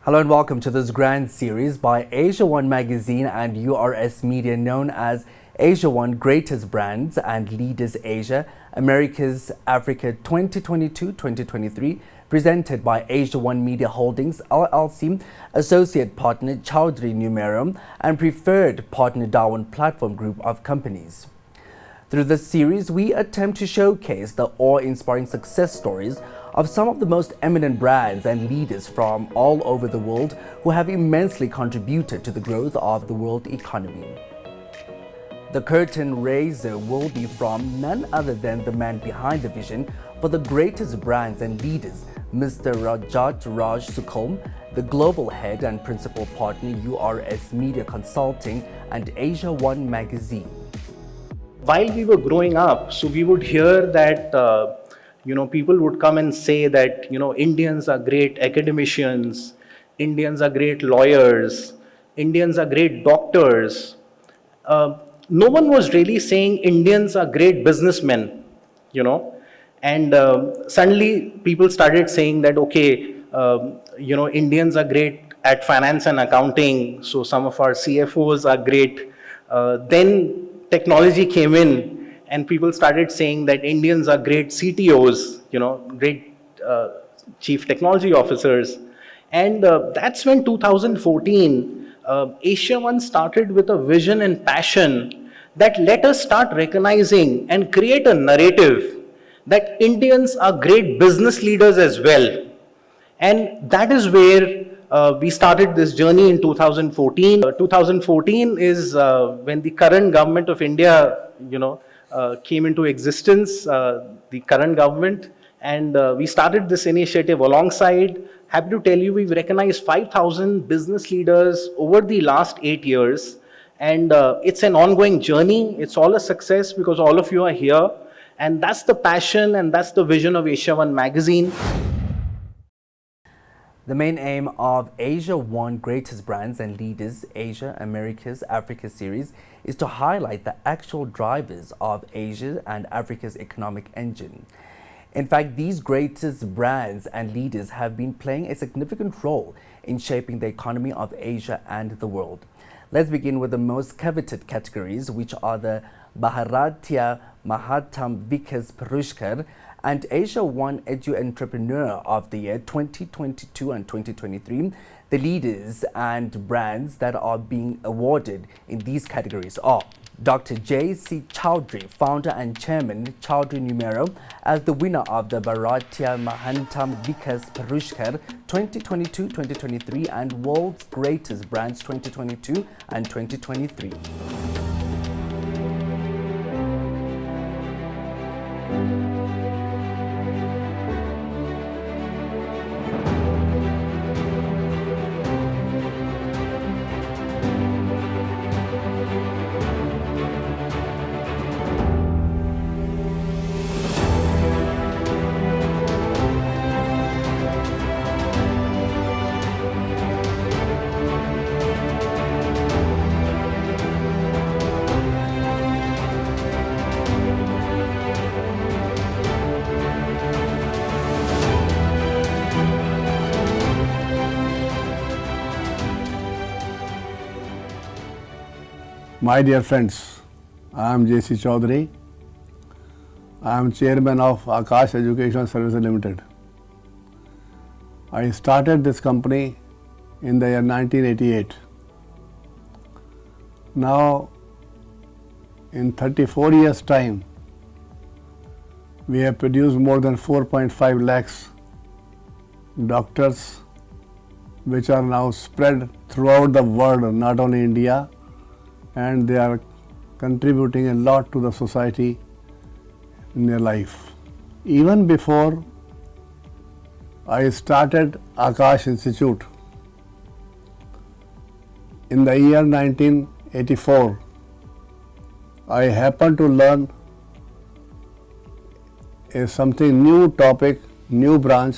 Hello and welcome to this grand series by AsiaOne Magazine and URS Media, known as AsiaOne Greatest Brands and Leaders Asia, Americas, Africa 2022-2023, presented by AsiaOne Media Holdings LLC, Associate Partner Chaudhry Nummero, and Preferred Partner Darwin Platform Group of Companies. Through this series, we attempt to showcase the awe-inspiring success stories of some of the most eminent brands and leaders from all over the world who have immensely contributed to the growth of the world economy. The curtain raiser will be from none other than the man behind the vision for the greatest brands and leaders, Mr. Rajat Raj Sukhum, the global head and principal partner, URS Media Consulting and AsiaOne Magazine. While we were growing up, so we would hear that people would come and say that Indians are great academicians, Indians are great lawyers, Indians are great doctors. No one was really saying Indians are great businessmen, and suddenly people started saying that Indians are great at finance and accounting, so some of our CFOs are great. Then technology came in and people started saying that Indians are great CTOs, great chief technology officers. And that's when 2014, AsiaOne started with a vision and passion that let us start recognizing and create a narrative that Indians are great business leaders as well. And that is where we started this journey in 2014. 2014 is when the current government of India, came into existence, the current government, and we started this initiative alongside. Happy to tell you, we've recognized 5,000 business leaders over the last 8 years, and it's an ongoing journey. It's all a success because all of you are here, and that's the passion and that's the vision of AsiaOne Magazine. The main aim of AsiaOne Greatest Brands and Leaders Asia, Americas, Africa series is to highlight the actual drivers of Asia and Africa's economic engine. In fact, these greatest brands and leaders have been playing a significant role in shaping the economy of Asia and the world. Let's begin with the most coveted categories, which are the Bharatya Mahatma Vikas Purushkar and AsiaOne Edu Entrepreneur of the Year 2022 and 2023. The leaders and brands that are being awarded in these categories are Dr. J.C. Chaudhry, founder and chairman, Chaudhry Nummero, as the winner of the Bharatya Mahatma Vikas Purushkar 2022-2023 and World's Greatest Brands 2022 and 2023. My dear friends, I am J.C. Chaudhry. I am chairman of Akash Educational Services Limited. I started this company in the year 1988. Now, in 34 years' time, we have produced more than 4.5 lakhs doctors, which are now spread throughout the world, not only India, and they are contributing a lot to the society in their life. Even before I started Akash Institute in the year 1984, I happened to learn something new topic, new branch,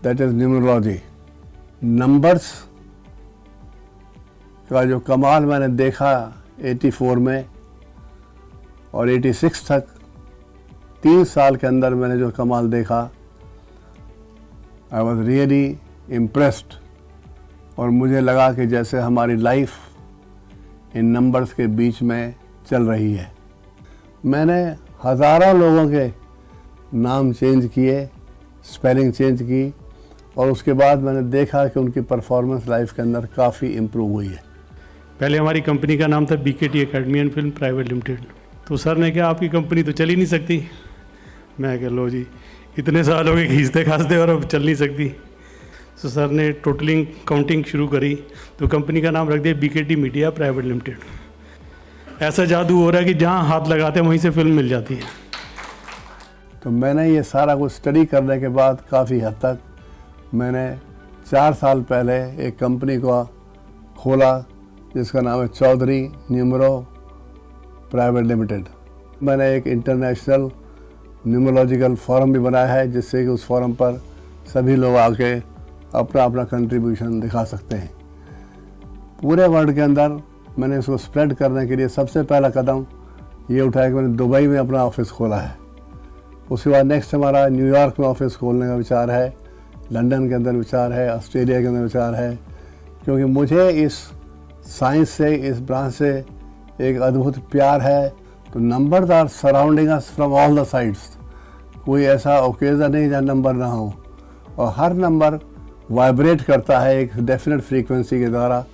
that is numerology. Numbers का जो कमाल मैंने देखा 84 में और 86 तक 3 साल के अंदर मैंने जो कमाल देखा, I was really impressed और मुझे लगा कि जैसे हमारी लाइफ इन नंबर्स के बीच में चल रही है। मैंने हज़ारों लोगों के नाम चेंज किए, स्पेलिंग चेंज की, और उसके बाद मैंने देखा कि उनकी परफॉर्मेंस लाइफ के अंदर काफ़ी इम्प्रूव हुई है। पहले हमारी कंपनी का नाम था BKT academy and film private limited. तो सर ने कहा आपकी कंपनी तो चल ही नहीं सकती। मैं कह लो जी, इतने साल हो गए खींचते खांचते और अब चल नहीं सकती। तो सर ने टोटलिंग काउंटिंग शुरू करी, तो कंपनी का नाम रख दिया BKT मीडिया प्राइवेट लिमिटेड। ऐसा जादू हो रहा है कि जहाँ हाथ लगाते हैं वहीं से फिल्म मिल जाती है। तो मैंने ये सारा कुछ स्टडी करने के बाद काफ़ी हद तक मैंने 4 साल पहले एक कंपनी को खोला जिसका नाम है चौधरी न्यूमरो प्राइवेट लिमिटेड। मैंने एक इंटरनेशनल न्यूमरोलॉजिकल फोरम भी बनाया है, जिससे कि उस फोरम पर सभी लोग आके अपना अपना कंट्रीब्यूशन दिखा सकते हैं। पूरे वर्ल्ड के अंदर मैंने इसको स्प्रेड करने के लिए सबसे पहला कदम ये उठाया कि मैंने दुबई में अपना ऑफिस खोला है। उसके बाद नेक्स्ट हमारा न्यूयॉर्क में ऑफिस खोलने का विचार है, लंदन के अंदर विचार है, ऑस्ट्रेलिया के अंदर विचार है, क्योंकि मुझे इस साइंस से, इस ब्रांच से एक अद्भुत प्यार है। तो numbers are surrounding us from all the sides. कोई ऐसा ओकेजन नहीं जहाँ नंबर ना हो, और हर नंबर वाइब्रेट करता है एक डेफिनेट फ्रीक्वेंसी के द्वारा,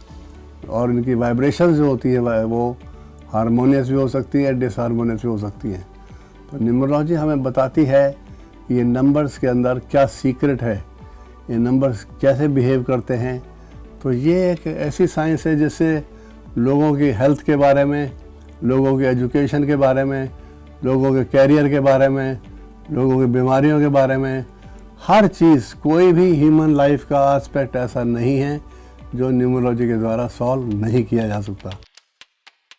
और इनकी वाइब्रेशंस जो होती है वो हारमोनियस भी हो सकती है, डिसहारमोनियस भी हो सकती हैं। तो न्यूमरोलॉजी हमें बताती है कि ये नंबर्स के अंदर क्या सीक्रेट है, ये नंबर्स कैसे बिहेव करते हैं। तो ये एक ऐसी साइंस है जिससे लोगों की हेल्थ के बारे में, लोगों की एजुकेशन के बारे में, लोगों के कैरियर के बारे में, लोगों की बीमारियों के बारे में, हर चीज़, कोई भी ह्यूमन लाइफ का एस्पेक्ट ऐसा नहीं है जो न्यूमरोलॉजी के द्वारा सॉल्व नहीं किया जा सकता।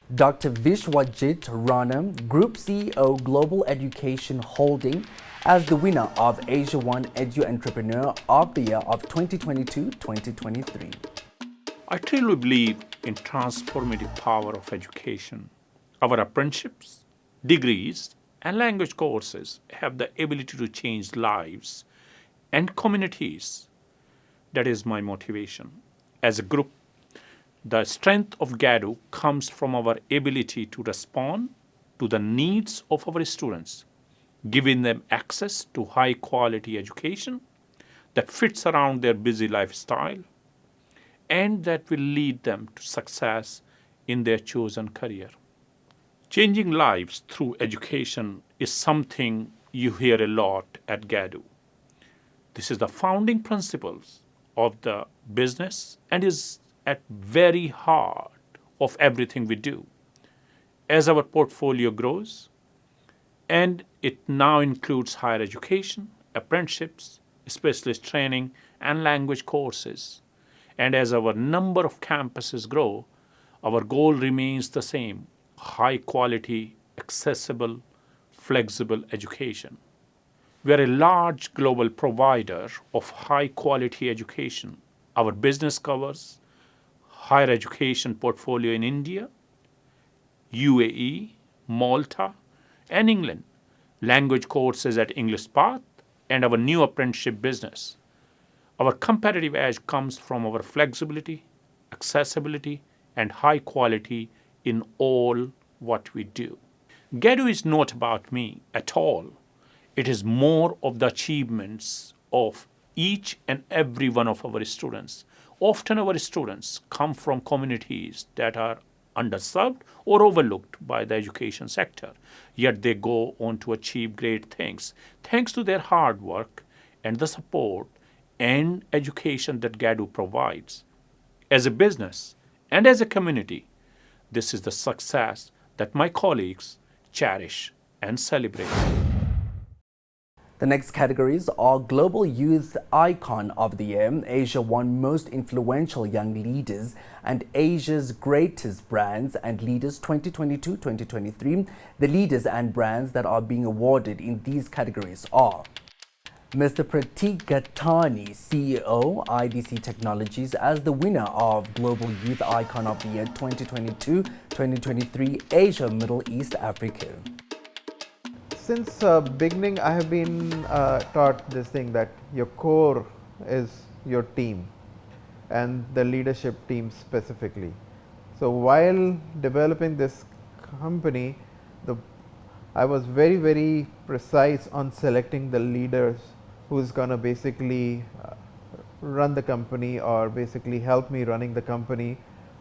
Dr. Vishwajit Ranam, Group CEO, Global Education Holding, as the winner of AsiaOne Edu Entrepreneur of the Year of 2022-2023. I truly believe in transformative power of education. Our apprenticeships, degrees, and language courses have the ability to change lives and communities. That is my motivation. As a group, the strength of GADU comes from our ability to respond to the needs of our students, giving them access to high quality education that fits around their busy lifestyle and that will lead them to success in their chosen career. Changing lives through education is something you hear a lot at GADU. This is the founding principles of the business and is at very heart of everything we do. As our portfolio grows, and it now includes higher education, apprenticeships, specialist training, and language courses, and as our number of campuses grow, our goal remains the same: high quality, accessible, flexible education. We are a large global provider of high quality education. Our business covers higher education portfolio in India, UAE, Malta, and England, language courses at English Path, and our new apprenticeship business. Our competitive edge comes from our flexibility, accessibility, and high quality in all what we do. GADU is not about me at all. It is more of the achievements of each and every one of our students. Often our students come from communities that are underserved or overlooked by the education sector, yet they go on to achieve great things thanks to their hard work and the support and education that GADU provides. As a business and as a community, this is the success that my colleagues cherish and celebrate. The next categories are Global Youth Icon of the Year, AsiaOne Most Influential Young Leaders, and Asia's Greatest Brands and Leaders 2022-2023. The leaders and brands that are being awarded in these categories are Mr. Pratik Gattani, CEO, IDC Technologies, as the winner of Global Youth Icon of the Year 2022-2023, Asia, Middle East, Africa. Since beginning, I have been taught this thing that your core is your team. and the leadership team specifically. So while developing this company, I was very precise on selecting the leaders who's going to basically run the company or basically help me running the company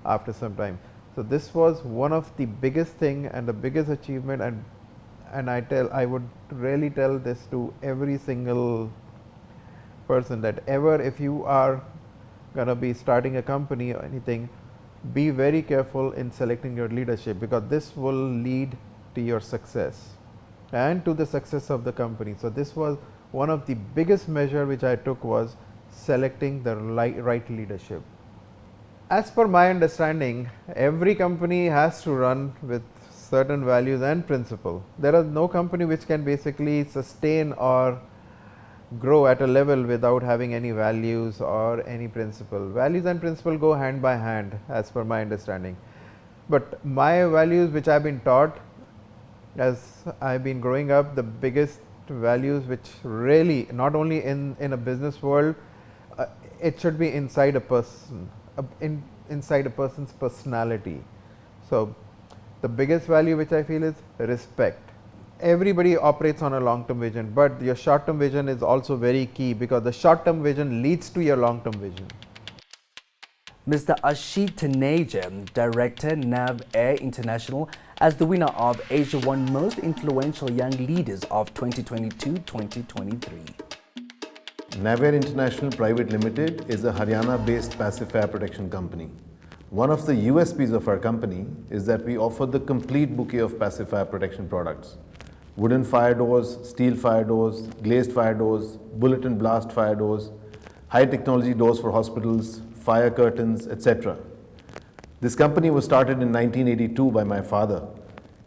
after some time. So this was one of the biggest thing and the biggest achievement, and I would really tell this to every single person that ever, if you are going to be starting a company or anything, be very careful in selecting your leadership, because this will lead to your success and to the success of the company. So this was one of the biggest measure which I took, was selecting the right leadership. As per my understanding, every company has to run with certain values and principle. There is no company which can basically sustain or grow at a level without having any values or any principle. Values and principle go hand by hand, as per my understanding. But my values which I have been taught as I have been growing up, the biggest values which really, not only in a business world, it should be inside a person, inside a person's personality. So the biggest value which I feel is respect. Everybody operates on a long-term vision, but your short-term vision is also very key, because the short-term vision leads to your long-term vision. Mr. Ashit Taneja, Director, NAV Air International, as the winner of AsiaOne Most Influential Young Leaders of 2022-2023. NAV Air International Private Limited is a Haryana-based passive fire protection company. One of the USPs of our company is that we offer the complete bouquet of passive fire protection products. Wooden fire doors, steel fire doors, glazed fire doors, bullet and blast fire doors, high technology doors for hospitals, fire curtains, etc. This company was started in 1982 by my father.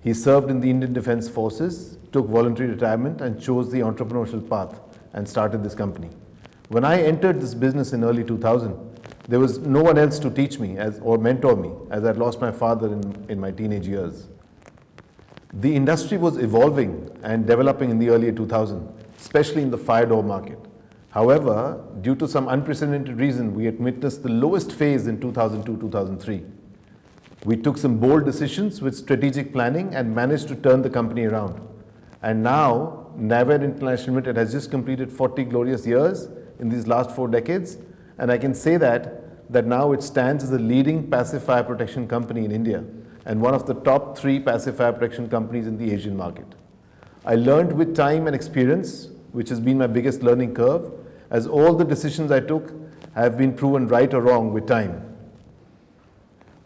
He served in the Indian Defence Forces, took voluntary retirement and chose the entrepreneurial path and started this company. When I entered this business in early 2000, there was no one else to teach me or mentor me, as I lost my father in my teenage years. The industry was evolving and developing in the early 2000s, especially in the fire door market. However, due to some unprecedented reason, we had witnessed the lowest phase in 2002-2003. We took some bold decisions with strategic planning and managed to turn the company around. And now, NAV Air International Limited has just completed 40 glorious years in these last 4 decades, and I can say that now it stands as a leading passive fire protection company in India and one of the top 3 passive fire protection companies in the Asian market. I learned with time and experience, which has been my biggest learning curve, as all the decisions I took have been proven right or wrong with time.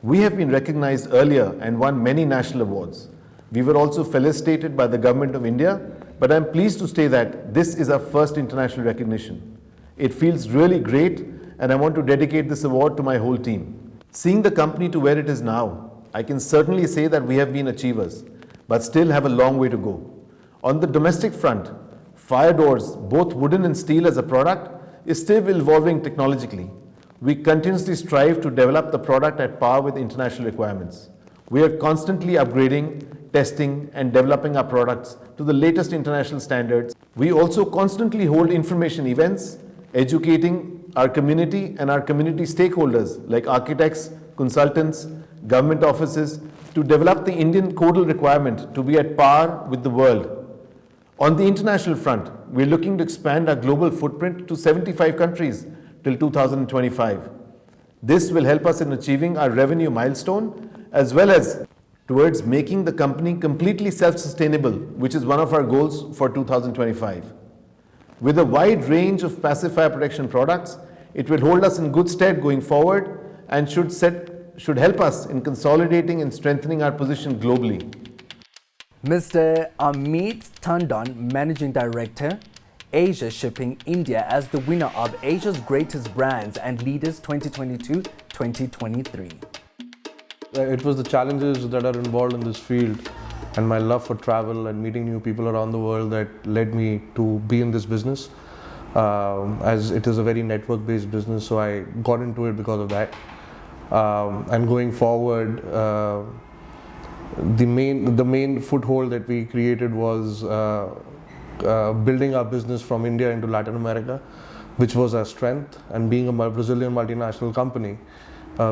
We have been recognized earlier and won many national awards. We were also felicitated by the Government of India, but I'm pleased to say that this is our first international recognition. It feels really great, and I want to dedicate this award to my whole team. Seeing the company to where it is now, I can certainly say that we have been achievers, but still have a long way to go. On the domestic front, fire doors, both wooden and steel as a product, is still evolving technologically. We continuously strive to develop the product at par with international requirements. We are constantly upgrading, testing, and developing our products to the latest international standards. We also constantly hold information events, educating our community and our community stakeholders like architects, consultants, government offices, to develop the Indian codal requirement to be at par with the world. On the international front, we are looking to expand our global footprint to 75 countries till 2025. This will help us in achieving our revenue milestone, as well as towards making the company completely self-sustainable, which is one of our goals for 2025. With a wide range of passive fire protection products, it will hold us in good stead going forward and should help us in consolidating and strengthening our position globally. Mr. Amit Tandon, Managing Director, Asia Shipping India, as the winner of Asia's Greatest Brands and Leaders 2022-2023. It was the challenges that are involved in this field and my love for travel and meeting new people around the world that led me to be in this business. As it is a very network-based business, so I got into it because of that. And going forward, the main foothold that we created was building our business from India into Latin America, which was our strength. And being a Brazilian multinational company,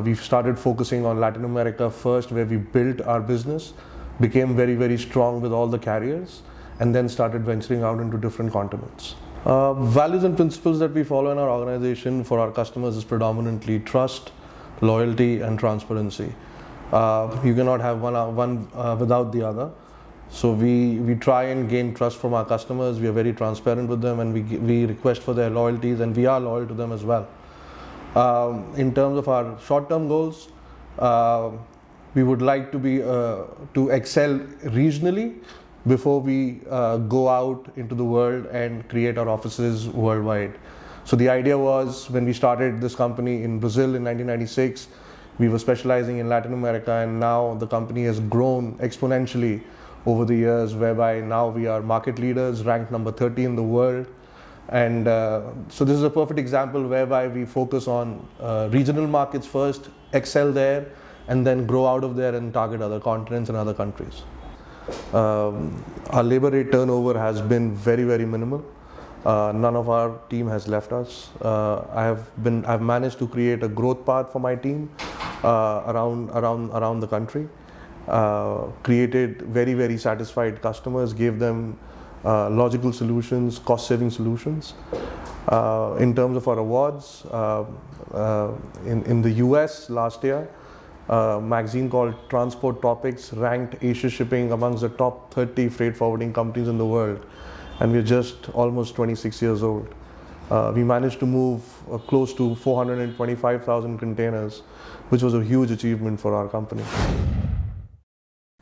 we've started focusing on Latin America first, where we built our business, became very, very strong with all the carriers, and then started venturing out into different continents. Values and principles that we follow in our organization for our customers is predominantly trust, loyalty, and transparency. You cannot have one without the other. So we try and gain trust from our customers. We are very transparent with them, and we request for their loyalties, and we are loyal to them as well. In terms of our short-term goals, we would like to be to excel regionally before we go out into the world and create our offices worldwide. So the idea was, when we started this company in Brazil in 1996, we were specializing in Latin America, and now the company has grown exponentially over the years, whereby now we are market leaders, ranked number 30 in the world. And so this is a perfect example whereby we focus on regional markets first, excel there, and then grow out of there and target other continents and other countries. Our labor rate turnover has been very, very minimal. None of our team has left us. I've managed to create a growth path for my team around the country. Created very, very satisfied customers, gave them logical solutions, cost-saving solutions. In terms of our awards, in the US last year, a magazine called Transport Topics ranked Asia Shipping amongst the top 30 freight forwarding companies in the world, and we're just almost 26 years old. We managed to move close to 425,000 containers, which was a huge achievement for our company.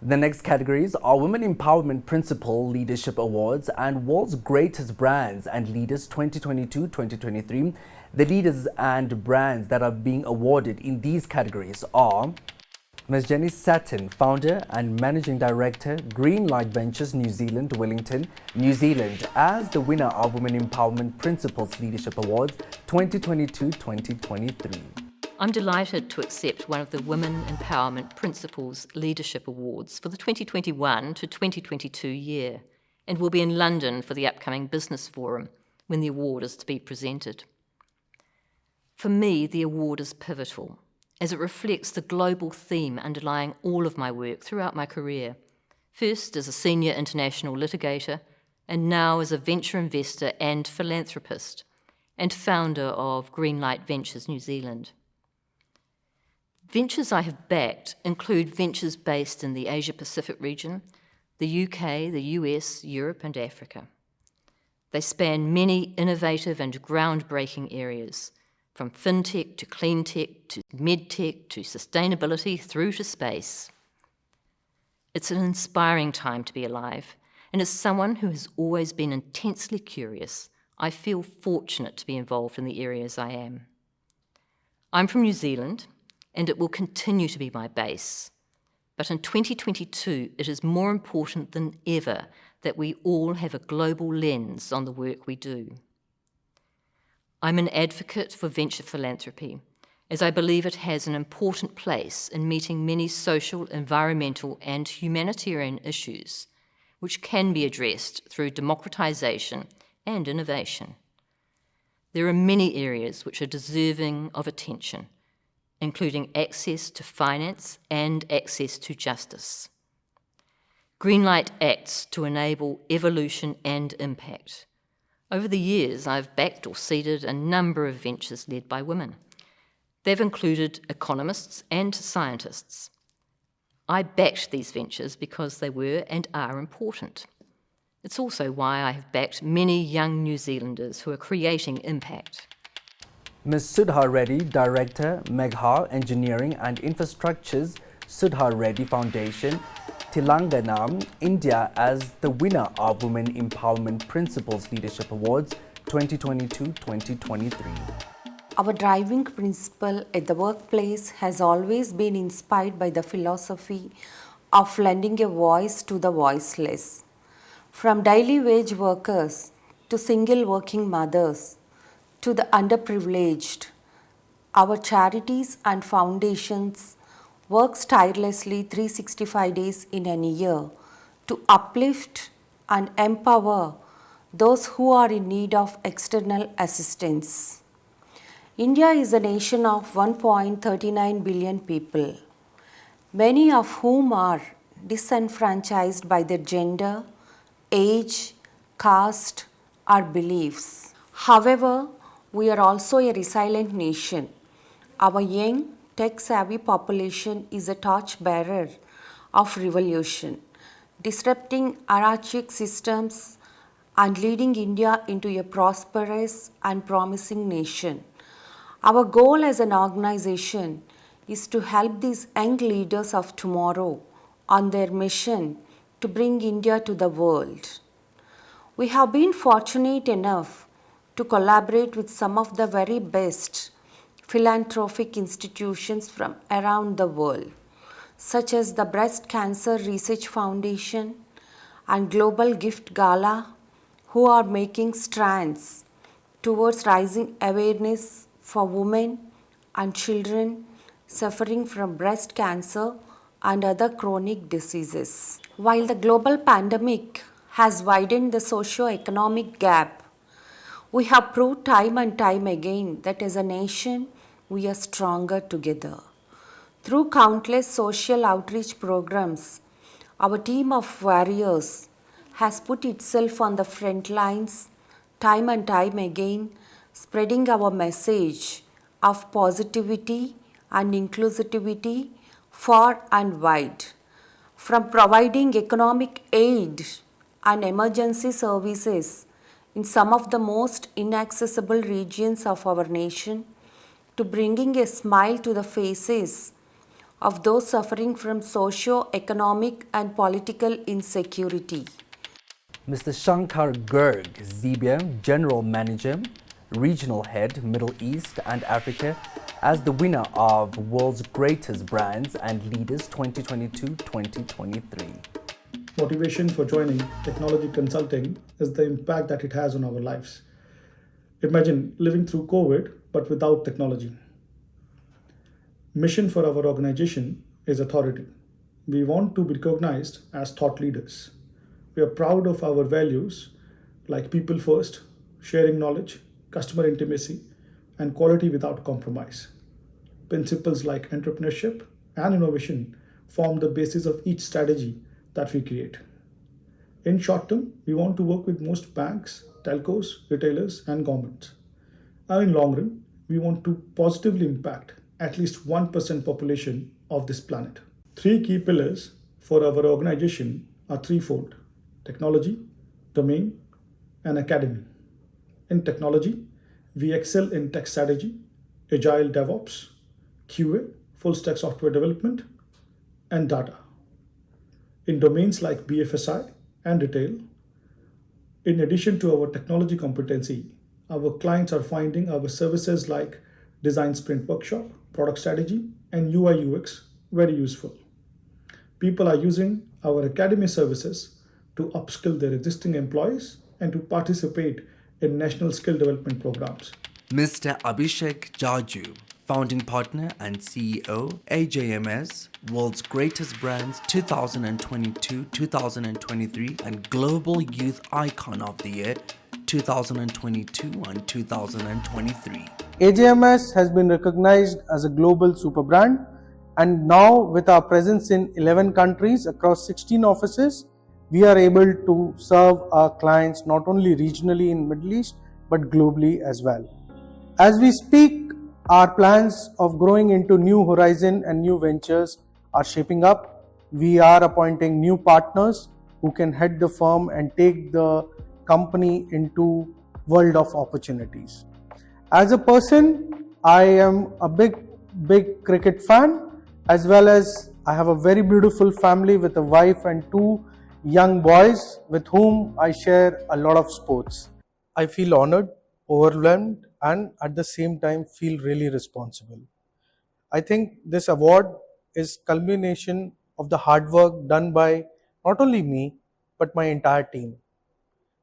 The next categories are Women Empowerment Principal Leadership Awards and World's Greatest Brands and Leaders 2022-2023. The leaders and brands that are being awarded in these categories are Ms. Jenny Satin, Founder and Managing Director, Greenlight Ventures New Zealand, Wellington, New Zealand, as the winner of Women Empowerment Principals Leadership Awards 2022-2023. I'm delighted to accept one of the Women Empowerment Principals Leadership Awards for the 2021 to 2022 year, and will be in London for the upcoming Business Forum when the award is to be presented. For me, the award is pivotal, as it reflects the global theme underlying all of my work throughout my career, first as a senior international litigator, and now as a venture investor and philanthropist, and founder of Greenlight Ventures New Zealand. Ventures I have backed include ventures based in the Asia-Pacific region, the UK, the US, Europe, and Africa. They span many innovative and groundbreaking areas, from fintech to cleantech to medtech to sustainability through to space. It's an inspiring time to be alive, and as someone who has always been intensely curious, I feel fortunate to be involved in the areas I am. I'm from New Zealand, and it will continue to be my base. But in 2022, it is more important than ever that we all have a global lens on the work we do. I'm an advocate for venture philanthropy, as I believe it has an important place in meeting many social, environmental, and humanitarian issues, which can be addressed through democratization and innovation. There are many areas which are deserving of attention, including access to finance and access to justice. Greenlight acts to enable evolution and impact. Over the years, I've backed or seeded a number of ventures led by women. They've included economists and scientists. I backed these ventures because they were and are important. It's also why I have backed many young New Zealanders who are creating impact. Ms. Sudha Reddy, Director, Megha Engineering and Infrastructure's Sudha Reddy Foundation, Telangana, India, as the winner of Women Empowerment Principals Leadership Awards 2022-2023. Our driving principle at the workplace has always been inspired by the philosophy of lending a voice to the voiceless. From daily wage workers to single working mothers to the underprivileged, our charities and foundations works tirelessly 365 days in a year to uplift and empower those who are in need of external assistance. India is a nation of 1.39 billion people, many of whom are disenfranchised by their gender, age, caste, or beliefs. However, we are also a resilient nation. Our young, tech-savvy population is a torchbearer of revolution, disrupting archaic systems and leading India into a prosperous and promising nation. Our goal as an organization is to help these young leaders of tomorrow on their mission to bring India to the world. We have been fortunate enough to collaborate with some of the very best philanthropic institutions from around the world, such as the Breast Cancer Research Foundation and Global Gift Gala, who are making strides towards raising awareness for women and children suffering from breast cancer and other chronic diseases. While the global pandemic has widened the socio-economic gap, we have proved time and time again that as a nation, we are stronger together. Through countless social outreach programs, our team of warriors has put itself on the front lines time and time again, spreading our message of positivity and inclusivity far and wide. From providing economic aid and emergency services in some of the most inaccessible regions of our nation, to bringing a smile to the faces of those suffering from socio-economic and political insecurity. Mr. Shankar Garg, Zebia, General Manager, Regional Head, Middle East and Africa, as the winner of World's Greatest Brands and Leaders 2022-2023. Motivation for joining technology consulting is the impact that it has on our lives. Imagine living through COVID but without technology. Mission for our organization is authority. We want to be recognized as thought leaders. We are proud of our values like people first, sharing knowledge, customer intimacy, and quality without compromise. Principles like entrepreneurship and innovation form the basis of each strategy that we create. In short term, we want to work with most banks, telcos, retailers, and governments. And in long run, we want to positively impact at least 1% population of this planet. Three key pillars for our organization are threefold: technology, domain, and academy. In technology, we excel in tech strategy, agile DevOps, QA, full stack software development, and data. In domains like BFSI and retail, in addition to our technology competency, our clients are finding our services like design sprint workshop, product strategy, and UI UX very useful. People are using our academy services to upskill their existing employees and to participate in national skill development programs. Mr. Abhishek Jaju, Founding Partner and CEO, AJMS, World's Greatest Brands 2022-2023 and Global Youth Icon of the Year 2022 and 2023. AJMS has been recognized as a global super brand, and now with our presence in 11 countries across 16 offices, we are able to serve our clients not only regionally in Middle East but globally as well. As we speak, our plans of growing into new horizon and new ventures are shaping up. We are appointing new partners who can head the firm and take the company into world of opportunities. As a person, I am a big cricket fan, as well as I have a very beautiful family with a wife and two young boys with whom I share a lot of sports. I feel honored, overwhelmed, and at the same time feel really responsible. I think this award is culmination of the hard work done by not only me, but my entire team.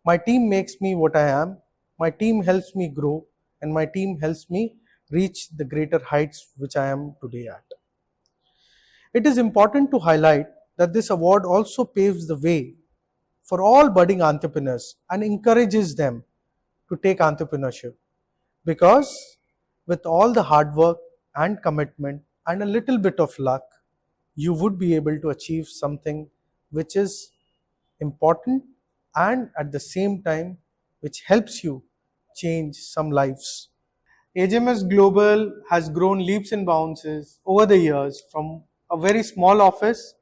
My team makes me what I am, my team helps me grow, and my team helps me reach the greater heights which I am today at. It is important to highlight that this award also paves the way for all budding entrepreneurs and encourages them to take entrepreneurship, because with all the hard work and commitment and a little bit of luck, you would be able to achieve something which is important and at the same time which helps you change some lives. AGMS Global has grown leaps and bounds over the years from a very small office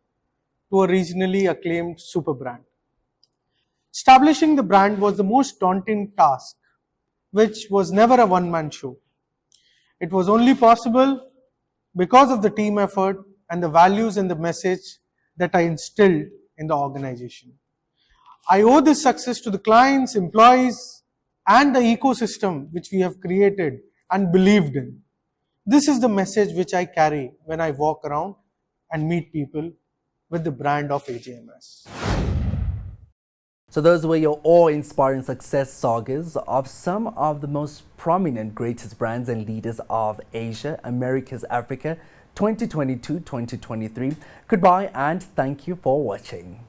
to a regionally acclaimed super brand. Establishing the brand was the most daunting task, which was never a one-man show. It was only possible because of the team effort and the values and the message that I instilled in the organization. I owe this success to the clients, employees, and the ecosystem which we have created and believed in. This is the message which I carry when I walk around and meet people with the brand of AGMS. So those were your awe-inspiring success sagas of some of the most prominent, greatest brands and leaders of Asia, Americas, Africa, 2022-2023. Goodbye and thank you for watching.